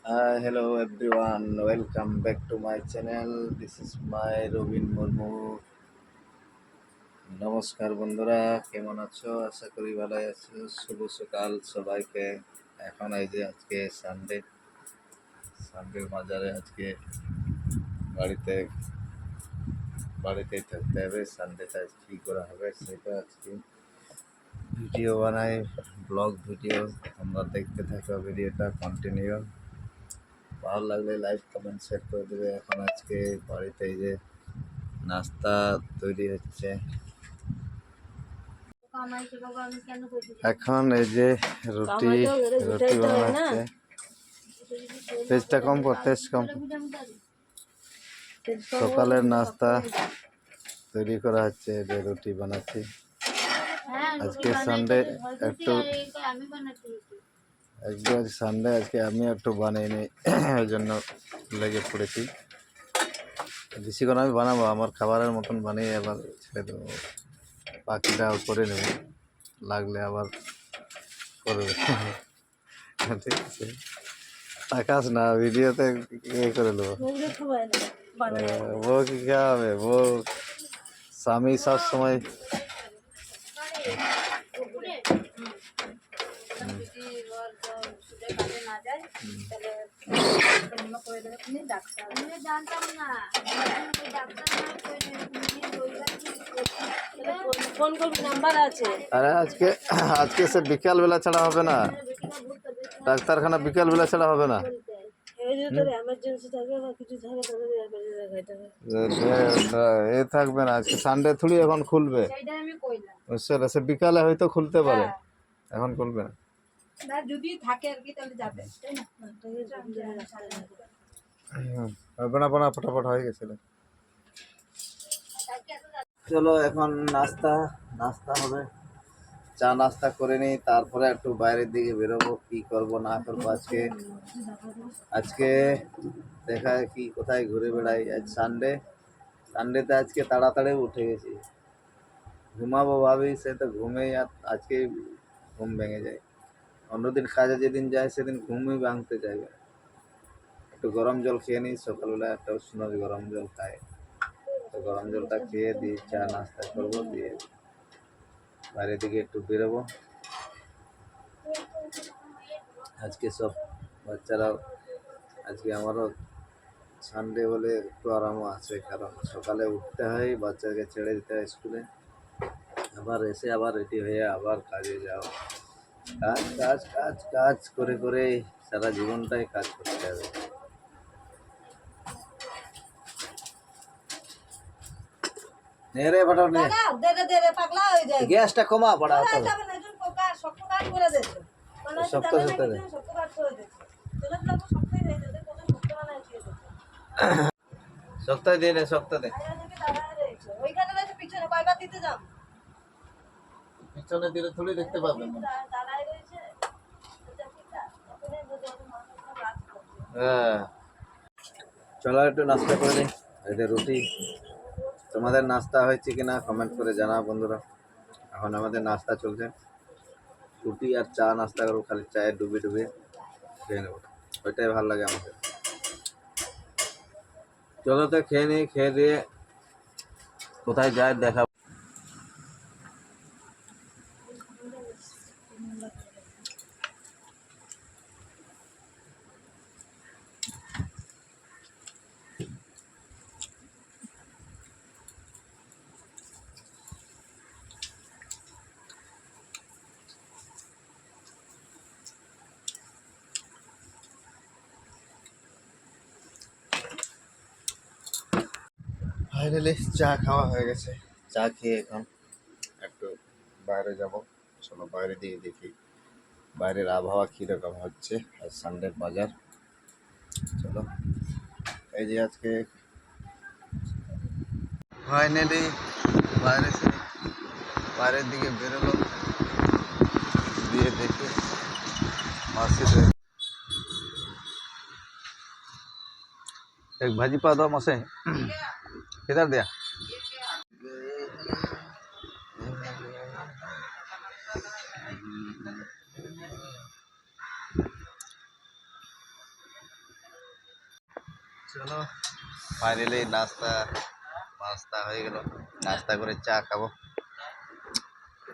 Hello everyone, welcome back to my channel. This is my Robin Murmu. নমস্কার বন্ধুরা, কেমন আছো? আশা করি ভালোই আছো। শুভ সকাল সবাইকে। এখন এই যে আজকে সানডের বাজারে আজকে বাড়িতে বাড়িতেই থাকতে হবে। সানডেটা কী করা হবে সেটা আজকে ভিডিও বানাই, ব্লগ ভিডিও। তোমরা দেখতে থাকো ভিডিওটা কন্টিনিউ। ভালো লাগলে লাইক কমেন্ট শেয়ার করে দেবে। এখন আজকে বাড়িতে এই যে নাস্তা তৈরি হচ্ছে। এখন এই যে রুটি বানানো হচ্ছে। তেজটা কম কর, তেজ কম। সকালের নাস্তা তৈরি করা হচ্ছে, এই যে রুটি বানাচ্ছি। আজকে সানডে একদম সানডে, আজকে আমি একটু বানিয়ে নিই, ওই জন্য লেগে পড়েছি। বেশিক্ষণ আমি বানাবো, আমার খাবারের মতন বানিয়ে আবার ছেড়ে দেবো। বাকিটাও করে নেব, লাগলে আবার করবে। ঠিক আছে, তাকাস না, ভিডিওতে ইয়ে করে নেবো। বউ কি খাওয়াবে? বউ স্বামী সব সময় আরে আজকে আজকে সে বিকাল বেলা ছাড়া হবে না, ডাক্তারখানা বিকাল বেলা ছাড়া হবে না। এ থাকবে না, আজকে সানডে থুড়ি এখন খুলবে, বুঝছো? সে বিকালে হয়তো খুলতে পারে, এখন খুলবে না। যদি থাকে আর কি তাহলে যাবে, তাই না? বোনা ফটাফট হয়ে গেছিল। চলো এখন নাস্তা হবে। চা নাস্তা করে নিই, তারপরে একটু বাইরের দিকে বেরোবো। কি করব না করবো আজকে দেখা কি কোথায় ঘুরে বেড়াই। আজ সানডেতে আজকে তাড়াতাড়ি উঠে গেছি। ঘুমাবো ভাবি, সে তো ঘুমেই আজকে ঘুম ভেঙে যায়। অন্যদিন কাজে যেদিন যায় সেদিন ঘুমই ভাঙতে চাইবে। একটু গরম জল খেয়ে নিই, সকালবেলা একটা উষ্ণ গরম জল খাই। তো গরম জলটা খেয়ে দিয়ে চা নাস্তা করবো, দিয়ে বাইরের দিকে একটু বেরোবো। আজকে সব বাচ্চারাও, আজকে আমারও সানডে বলে একটু আরামও আছে, কারণ সকালে উঠতে হয়, বাচ্চাকে ছেড়ে দিতে হয় স্কুলে, আবার এসে আবার রেডি হয়ে আবার কাজে যাও। কাজ কাজ কাজ কাজ করে করে সারা জীবনটাই কাজ করতে হবে। গ্যাসটা কমা পড়া শক্ত সপ্তাহে দিন সপ্তাহে পিছনে দিলে থোড়ি দেখতে পাবেন। হ্যাঁ, চলো একটু নাস্তা করে নিই। এই যে রুটি। তোমাদের নাস্তা হয়েছে কিনা কমেন্ট করে জানাও বন্ধুরা। এখন আমাদের নাস্তা চলছে, রুটি আর চা নাস্তা করবো, খালি চায়ে ডুবে খেয়ে নেবো, ওইটাই ভালো লাগে আমাদের। চলো তো খেয়ে নিই, খেয়ে দিয়ে কোথায় যায় দেখা। ফাইনালি চা খাওয়া হয়ে গেছে। চা খেয়ে এখন একটু বাইরে যাব। চলো বাইরে দিয়ে দেখি বাইরের আবহাওয়া কীরকম হচ্ছে। আজ সানডের বাজার। চলো, এই যে আজকে ফাইনালি বাইরের দিকে বেরোলো, দিয়ে দেখি मार्केट एक भाजी पा दो मसे किधर दिया। চলো ফাইনালি नाश्ता नाश्ता हो गया नाश्ता करे चा खाबो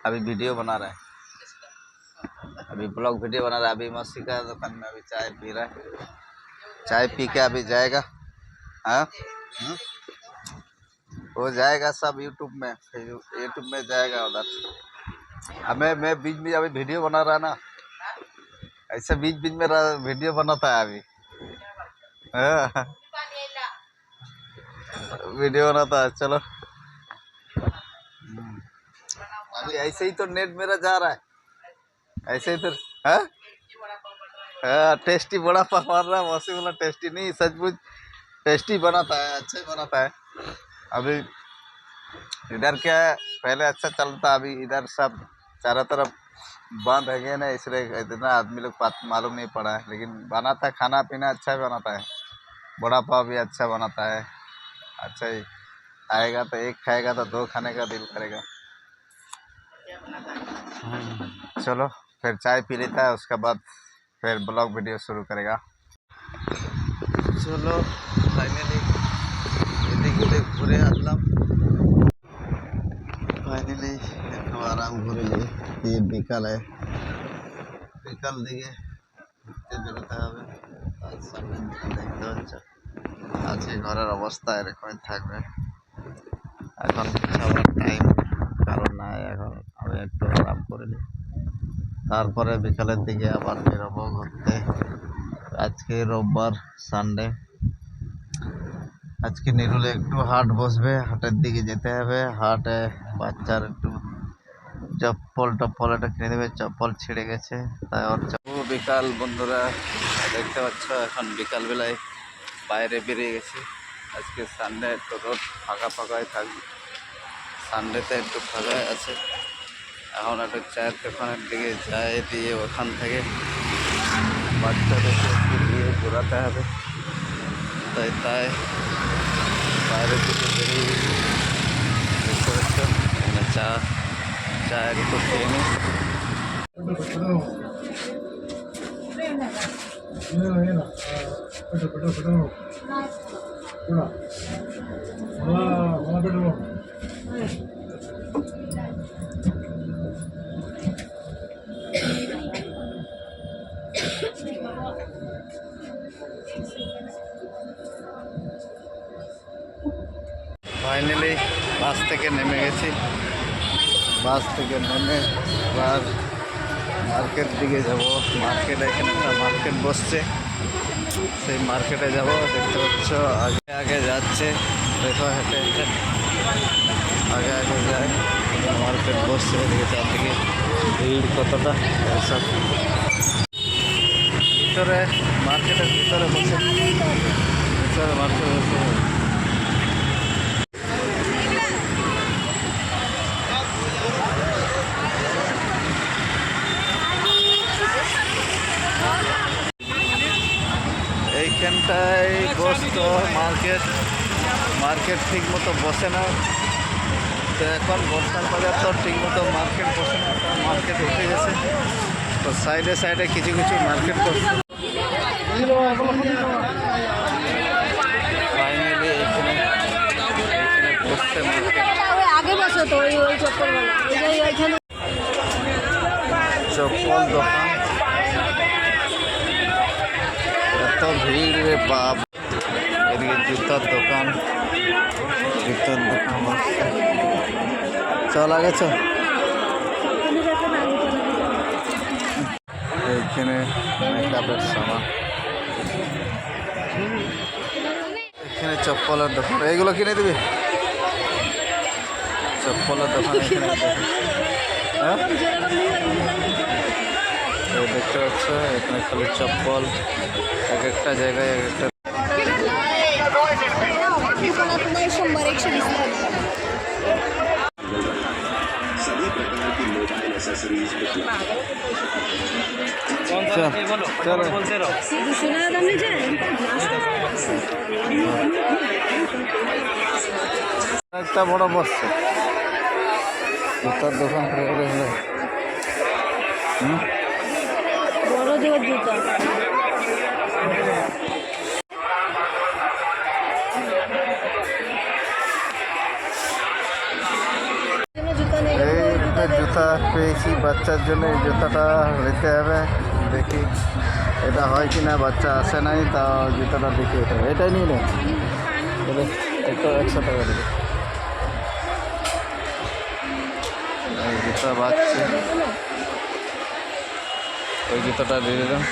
अभी वीडियो बना रहा है अभी ब्लॉग वीडियो बना रहा है अभी मस्ती का दुकान में अभी चाय पी रहा है चाय पी के अभी जाएगा हाँ वो जाएगा सब यूट्यूब में जाएगा उधर हमें मैं बीच में अभी वीडियो बना रहा ना ऐसे बीच बीच में वीडियो बनाता है अभी हाँ, वीडियो बनाता है चलो अभी ऐसे ही तो नेट मेरा जा रहा है ऐसे ही तो हाँ टेस्टी बड़ा पाव मार रहा है वैसे बोला टेस्टी नहीं सचमुच टेस्टी बनाता है अच्छा ही बनाता है अभी इधर क्या है पहले अच्छा चलता अभी इधर सब चारों तरफ बंद है गए ना इसलिए इतना आदमी लोग मालूम नहीं पड़ा है लेकिन बनाता है खाना पीना अच्छा बनाता है बड़ा पाव भी अच्छा बनाता है अच्छा ही आएगा तो एक खाएगा तो दो खाने का दिल करेगा चलो फिर चाय पी लेता है उसके बाद फिर ब्लॉग वीडियो शुरू करेगा चलो फाइनली এদিক ঘুরে আসলাম ফাইনালি একটু আরাম করে নিই এই বিকালে বিকাল দিকে ঘুরতে বেরোতে হবে আজ সামনে দিকে দেখতে হচ্ছে আজকে ঘরের অবস্থা এরকমই থাকবে এখন খাবার টাইম কারণ নাই এখন আমি একটু আরাম করে নিই তারপরে বিকালের দিকে আবার বেরোবো ঘুরতে আজকে রোববার সানডে আজকে নিরুলে একটু হাট বসবে হাটের দিকে যেতে হবে হাটে বাচ্চার একটু চপ্পল এটা কিনে দেবে চপ্পল ছিঁড়ে গেছে তাই ওর বিকাল বন্ধুরা দেখতে পাচ্ছ এখন বিকালবেলায় বাইরে বেরিয়ে গেছি আজকে সানডে একটু রোড ফাঁকাই থাকবে সানডেতে একটু ফাঁকাই আছে এখন একটা চায়ের দোকানের দিকে যাই দিয়ে ওখান থেকে বাচ্চাদেরকে একটু দিয়ে ঘোরাতে হবে তাই বাইরের দিকে বেরিয়ে গেছি দেখতে পাচ্ছ এখানে চা একটু খেয়ে নিই ফাইনালি বাস থেকে নেমে গেছি বাস থেকে নেমে এবার মার্কেট দিকে যাব মার্কেট এখানে একটা মার্কেট বসছে সেই মার্কেটে যাব দেখতে পাচ্ছ আগে যাচ্ছে দেখো হেঁটে হেঁটে আগে যায় মার্কেট বসছে এদিকে চারদিকে ভিড় কতটা সব ভিতরে মার্কেটের ভিতরে বসে মার্কেট বসে এইখানটায় বসতো মার্কেট ঠিক মতো বসে না তো এখন বর্ষার বাজার তো ঠিক মতো মার্কেট বসে না মার্কেট উঠে গেছে তো সাইডে কিছু মার্কেট করছে ফাইনালি এখানে বসছে মার্কেট আগে বসে তো ওই চপ্পল দোকান এত ভিড় রে বাপ এদিকে জুতার দোকান চল আগেছ এইখানে মেকআপের সামান এখানে চপ্পলের দোকান এইগুলো কিনে দিবি চপ্পলের দোকান এখানে হ্যাঁ দেখতে পাচ্ছ এখানে খালি চপ্পল এক একটা জায়গায় এক একটা सोमवार 120 চলো একটা বড় বসছে জুতার দোকান বড় জোর জুতা বাচ্চার জন্য এই জুতাটা নিতে হবে। দেখি এটা হয় কি না, বাচ্চা আসে নাই, তা জুতাটা দেখি। এটাই নিয়ে নে, একটু 100 টাকা দেবে। এই জুতা বাচ্চা, ওই জুতাটা দিয়ে দিলাম।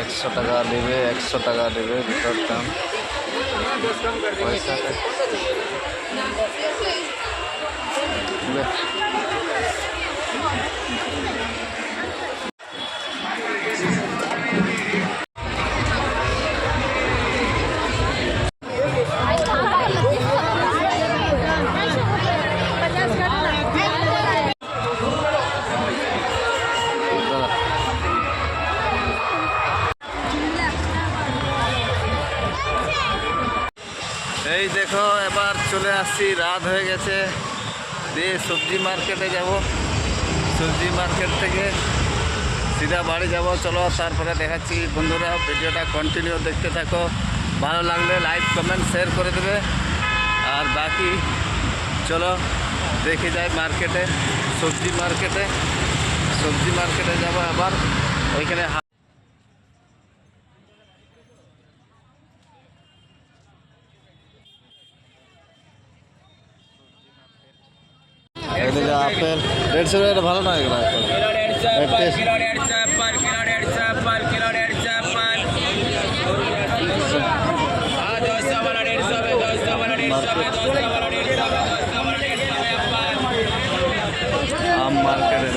100 টাকা দেবে, 100 টাকা দেবে জুতার দাম। পয়সা এই দেখো, এবার চলে আসছি, রাত হয়ে গেছে। দিয়ে সবজি মার্কেটে যাব, সবজি মার্কেট থেকে সিধা বাড়ি যাব। চলো তারপরে দেখাচ্ছি। বন্ধুরা ভিডিওটা কন্টিনিউ দেখতে থাকো, ভালো লাগলে লাইক কমেন্ট শেয়ার করে দেবে। আর বাকি চলো দেখে যাই মার্কেটে, সবজি মার্কেটে। সবজি মার্কেটে যাব আবার, ওইখানে আপেল 150 টাকা, ভালো না এগুলো? আম মার্কেটে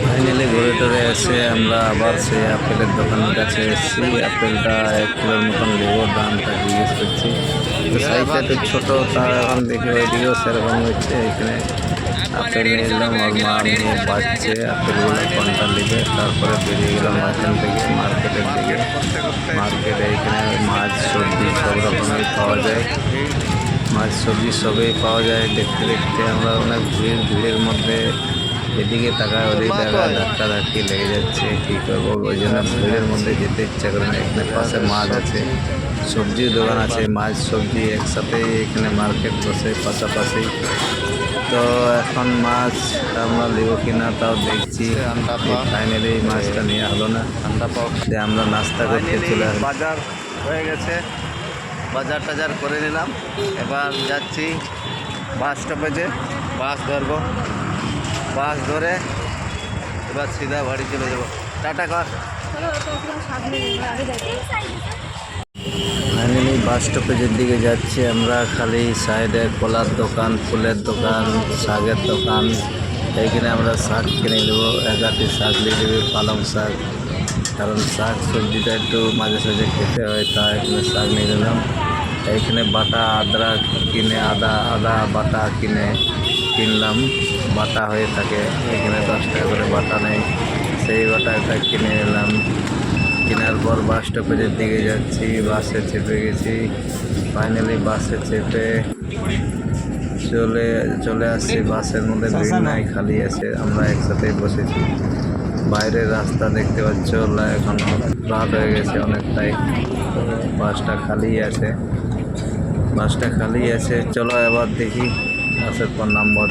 ফাইনালি ঘুরে টরে এসে আমরা আবার সেই আপেলের দোকানের কাছে এসেছি। আপেলটা 1 কিলোর মতন নেবো, দামটা জিজ্ঞেস করছি। তো সাইজটা একটু ছোটো, তা এখন দেখে ওইদিকেও সেরকম হচ্ছে। এখানে আপেল নিয়ে এলাম, আর মা নিয়ে বাড়ছে আপেলগুলো কোনটা নেবে। তারপরে বেরিয়ে গেলাম এখান থেকে মার্কেটের দিকে। মার্কেটে এখানে মাছ সবজি সব রকমের পাওয়া যায়, মাছ সবজি সবই পাওয়া যায়। দেখতে দেখতে আমরা অনেক ভিড়ের মধ্যে এদিকে তাকায় ওদিকে তাকায়, ধাক্কাধাক্কি লেগে যাচ্ছে। কী করবো, ওই জন্য ভিড়ের মধ্যে যেতে ইচ্ছা করে না। এখানে পাশে মাছ আছে, সবজির দোকান আছে, মাছ সবজি একসাথেই এখানে মার্কেট বসে পাশাপাশি। তো এখন মাছ আমরা নেবো কিনা তাও দেখছি। ফাইনালি মাছটা নেওয়া হলো না। আমরা নাস্তা করতে চলে আসলাম। বাজার হয়ে গেছে, বাজার টাজার করে নিলাম। এবার যাচ্ছি বাস স্টপেজে, বাস ধরবো। বাস ধরে এবার সিধা বাড়ি চলে যাবো। টাটা কর। ফাইনালি বাস স্টপেজের দিকে যাচ্ছি আমরা। খালি সাইডে কলার দোকান, ফুলের দোকান, শাকের দোকান। এইখানে আমরা শাক কিনে নেবো। 1 শাক নিয়ে নেবে, পালং শাক, কারণ শাক সবজিটা একটু মাঝে সাঝে খেতে হয়, তা এখানে শাক নিয়ে নিলাম। এইখানে বাটা আদা কিনে, আদা বাটা কিনলাম, বাটা হয়ে থাকে এখানে 10 টাকা করে বাটা নেই, সেই বাটাটা কিনে নিলাম। কেনার পর বাস স্টপেজের দিকে যাচ্ছি, বাসে চেপে গেছি। ফাইনালি বাসে চেপে চলে আসছি। বাসের মধ্যে ভিড় নাই, খালি আছে, আমরা একসাথেই বসেছি। বাইরের রাস্তা দেখতে পাচ্ছ, এখন রাত হয়ে গেছে অনেকটাই। বাসটা খালি আছে, বাসটা খালি আছে। চলো এবার দেখি বাসের পর নাম্বার।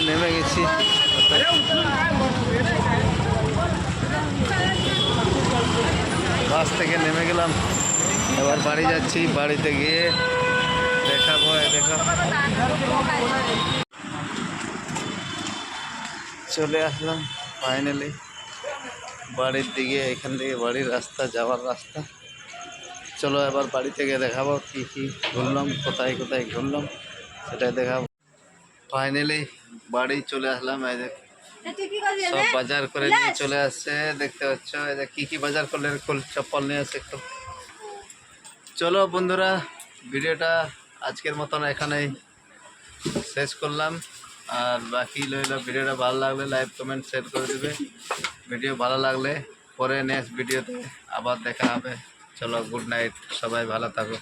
নেমে গেছি, বাস থেকে নেমে গেলাম। এবার বাড়ি যাচ্ছি, বাড়িতে গিয়ে দেখাবো। দেখা চলে আসলাম ফাইনালি বাড়ির দিকে। এখান থেকে বাড়ির রাস্তা, যাওয়ার রাস্তা। চলো এবার বাড়ি থেকে দেখাবো কি কি ঘুরলাম, কোথায় কোথায় ঘুরলাম সেটাই দেখাবো। ফাইনালি বাড়ি চলে আসলাম। এই যে সব বাজার করে নিয়ে চলে আসছে, দেখতে পাচ্ছ। এই যে কি বাজার করলে, চপ্পল নিয়ে আসছে একটু। চলো বন্ধুরা, ভিডিওটা আজকের মতন এখানেই শেষ করলাম। আর বাকি লইল ভিডিওটা ভালো লাগলে লাইক কমেন্ট শেয়ার করে দেবে। ভিডিও ভালো লাগলে পরে নেক্সট ভিডিওতে আবার দেখা হবে। চলো, গুড নাইট, সবাই ভালো থাকো।